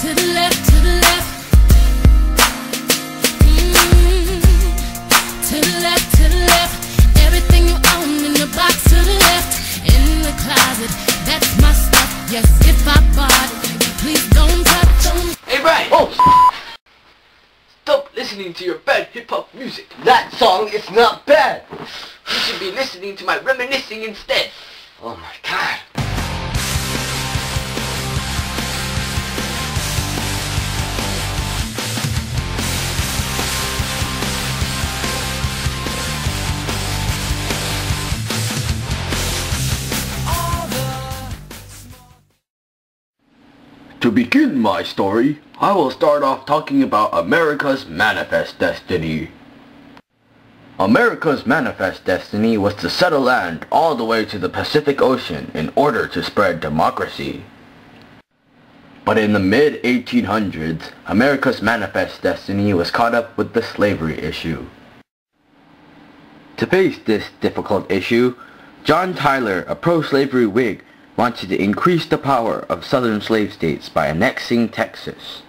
to the left, to the left. To the left, to the left. Everything you own in the box to the left. In the closet, that's my stuff. Yes, if I bought it, please don't touch on. Hey Brian! Oh! Stop listening to your bad hip-hop music. That song is not bad! You should be listening to my reminiscing instead. Oh my god. To begin my story, I will start off talking about America's manifest destiny. America's manifest destiny was to settle land all the way to the Pacific Ocean in order to spread democracy. But in the mid-1800s, America's manifest destiny was caught up with the slavery issue. To face this difficult issue, John Tyler, a pro-slavery Whig, wanted to increase the power of southern slave states by annexing Texas.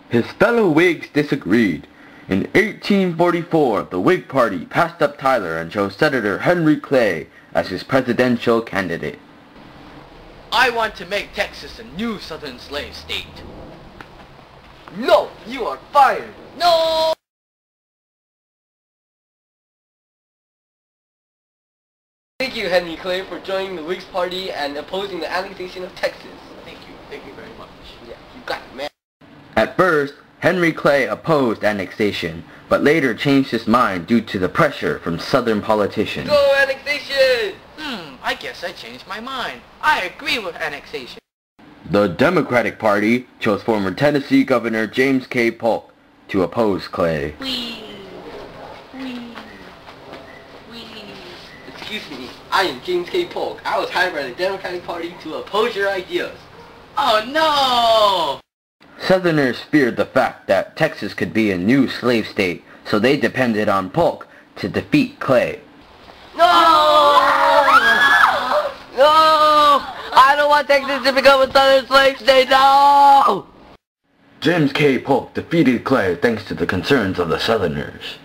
His fellow Whigs disagreed. In 1844, the Whig Party passed up Tyler and chose Senator Henry Clay as his presidential candidate. I want to make Texas a new southern slave state. No! You are fired! No! Thank you, Henry Clay, for joining the Whigs Party and opposing the annexation of Texas. Thank you very much. Yeah, you got it, man. At first, Henry Clay opposed annexation, but later changed his mind due to the pressure from southern politicians. Go annexation! I guess I changed my mind. I agree with annexation. The Democratic Party chose former Tennessee Governor James K. Polk to oppose Clay. Excuse me, I am James K. Polk. I was hired by the Democratic Party to oppose your ideas. Oh no! Southerners feared the fact that Texas could be a new slave state, so they depended on Polk to defeat Clay. No! No! I don't want Texas to become a southern slave state, no! James K. Polk defeated Clay thanks to the concerns of the Southerners.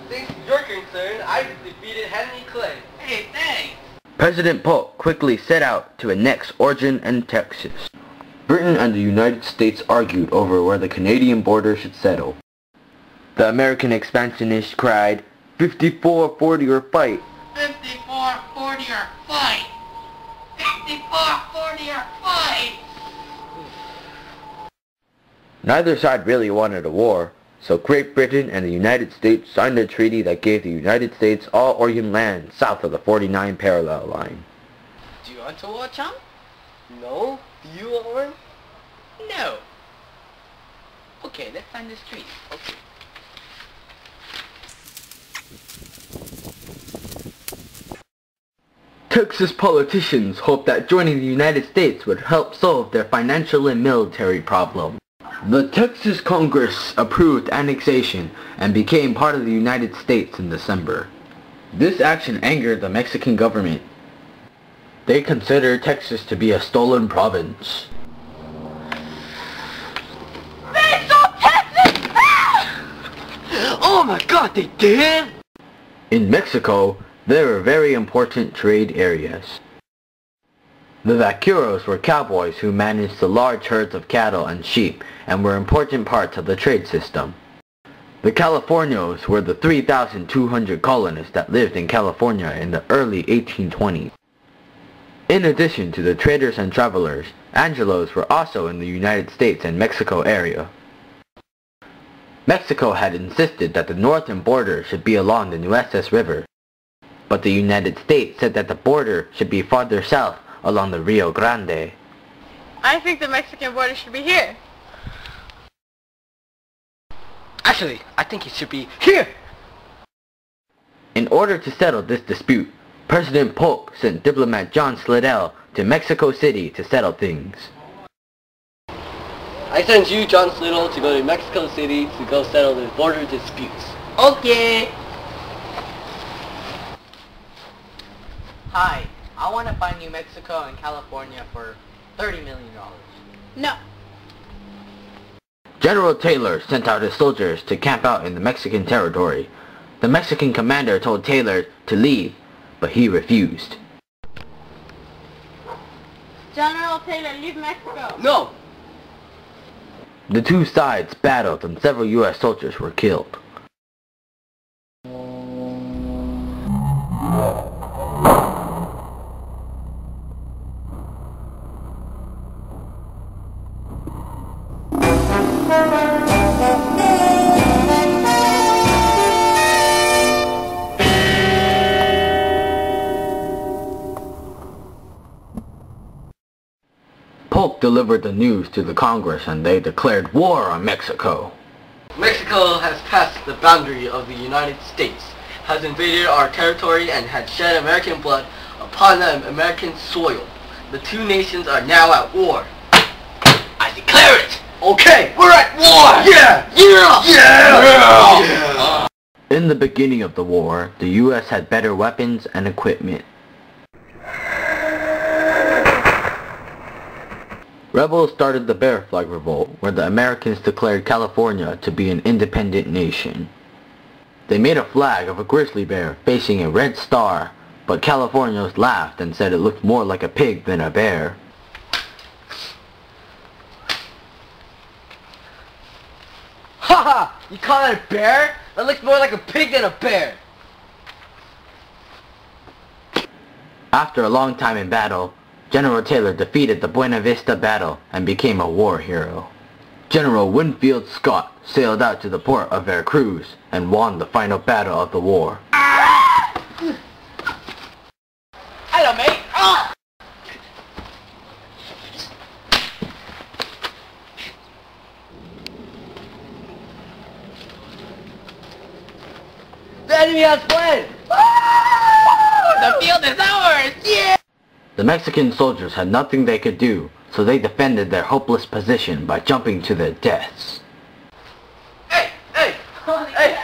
Thanks to your concern, I defeated Henry Clay. Hey, thanks! President Polk quickly set out to annex Oregon and Texas. Britain and the United States argued over where the Canadian border should settle. The American expansionists cried, 54-40 or fight. 54-40 or fight! 54-40 or fight! Neither side really wanted a war, so Great Britain and the United States signed a treaty that gave the United States all Oregon land south of the 49 parallel line. Do you want to war, chum? No? Do you, Owen? No. Okay, let's sign this treaty. Okay. Texas politicians hoped that joining the United States would help solve their financial and military problems. The Texas Congress approved annexation and became part of the United States in December. This action angered the Mexican government. They considered Texas to be a stolen province. They stole Texas! Oh my god, they did? In Mexico, there were very important trade areas. The vaqueros were cowboys who managed the large herds of cattle and sheep and were important parts of the trade system. The Californios were the 3,200 colonists that lived in California in the early 1820s. In addition to the traders and travelers, Angelos were also in the United States and Mexico area. Mexico had insisted that the northern border should be along the Nueces River, but the United States said that the border should be farther south along the Rio Grande. I think the Mexican border should be here. Actually, I think it should be here! In order to settle this dispute, President Polk sent diplomat John Slidell to Mexico City to settle things. I send you, John Slidell, to go to Mexico City to go settle the border disputes. Okay. Hi, I want to buy New Mexico and California for $30 million. No. General Taylor sent out his soldiers to camp out in the Mexican territory. The Mexican commander told Taylor to leave, but he refused. General Taylor, leave Mexico. No! The two sides battled and several U.S. soldiers were killed. Polk delivered the news to the Congress and they declared war on Mexico. Mexico has passed the boundary of the United States, has invaded our territory, and had shed American blood upon the American soil. The two nations are now at war. I declare it! Okay, we're at war! Yeah! Yeah! In the beginning of the war, the U.S. had better weapons and equipment. Rebels started the Bear Flag Revolt, where the Americans declared California to be an independent nation. They made a flag of a grizzly bear facing a red star, but Californians laughed and said it looked more like a pig than a bear. Haha! You call that a bear? That looks more like a pig than a bear! After a long time in battle, General Taylor defeated the Buena Vista battle and became a war hero. General Winfield Scott sailed out to the port of Veracruz and won the final battle of the war. Hello, mate. Ah! The enemy has fled! The field is ours! Yeah! The Mexican soldiers had nothing they could do, so they defended their hopeless position by jumping to their deaths. Hey! Hey! Hey!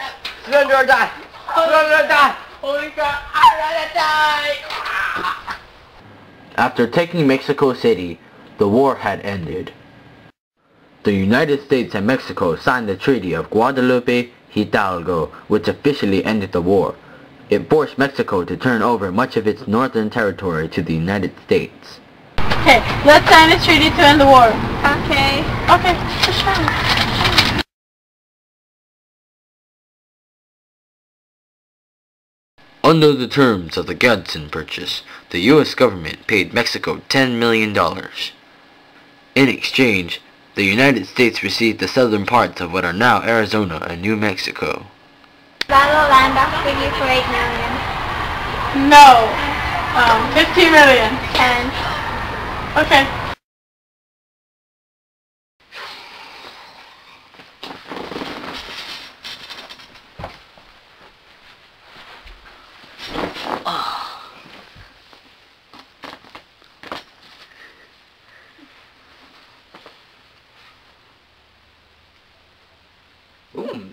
Surrender or die! Surrender or die! Holy crap! I'd rather die! After taking Mexico City, the war had ended. The United States and Mexico signed the Treaty of Guadalupe Hidalgo, which officially ended the war. It forced Mexico to turn over much of its northern territory to the United States. Okay, let's sign this treaty to end the war. Okay. Okay, just fine. Under the terms of the Gadsden Purchase, the U.S. government paid Mexico $10 million. In exchange, the United States received the southern parts of what are now Arizona and New Mexico. That'll land up for you for $8 million. No. 15 million. 10. Okay.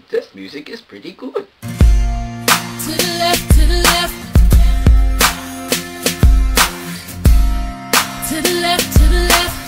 This music is pretty good. To the left, to the left. To the left, to the left.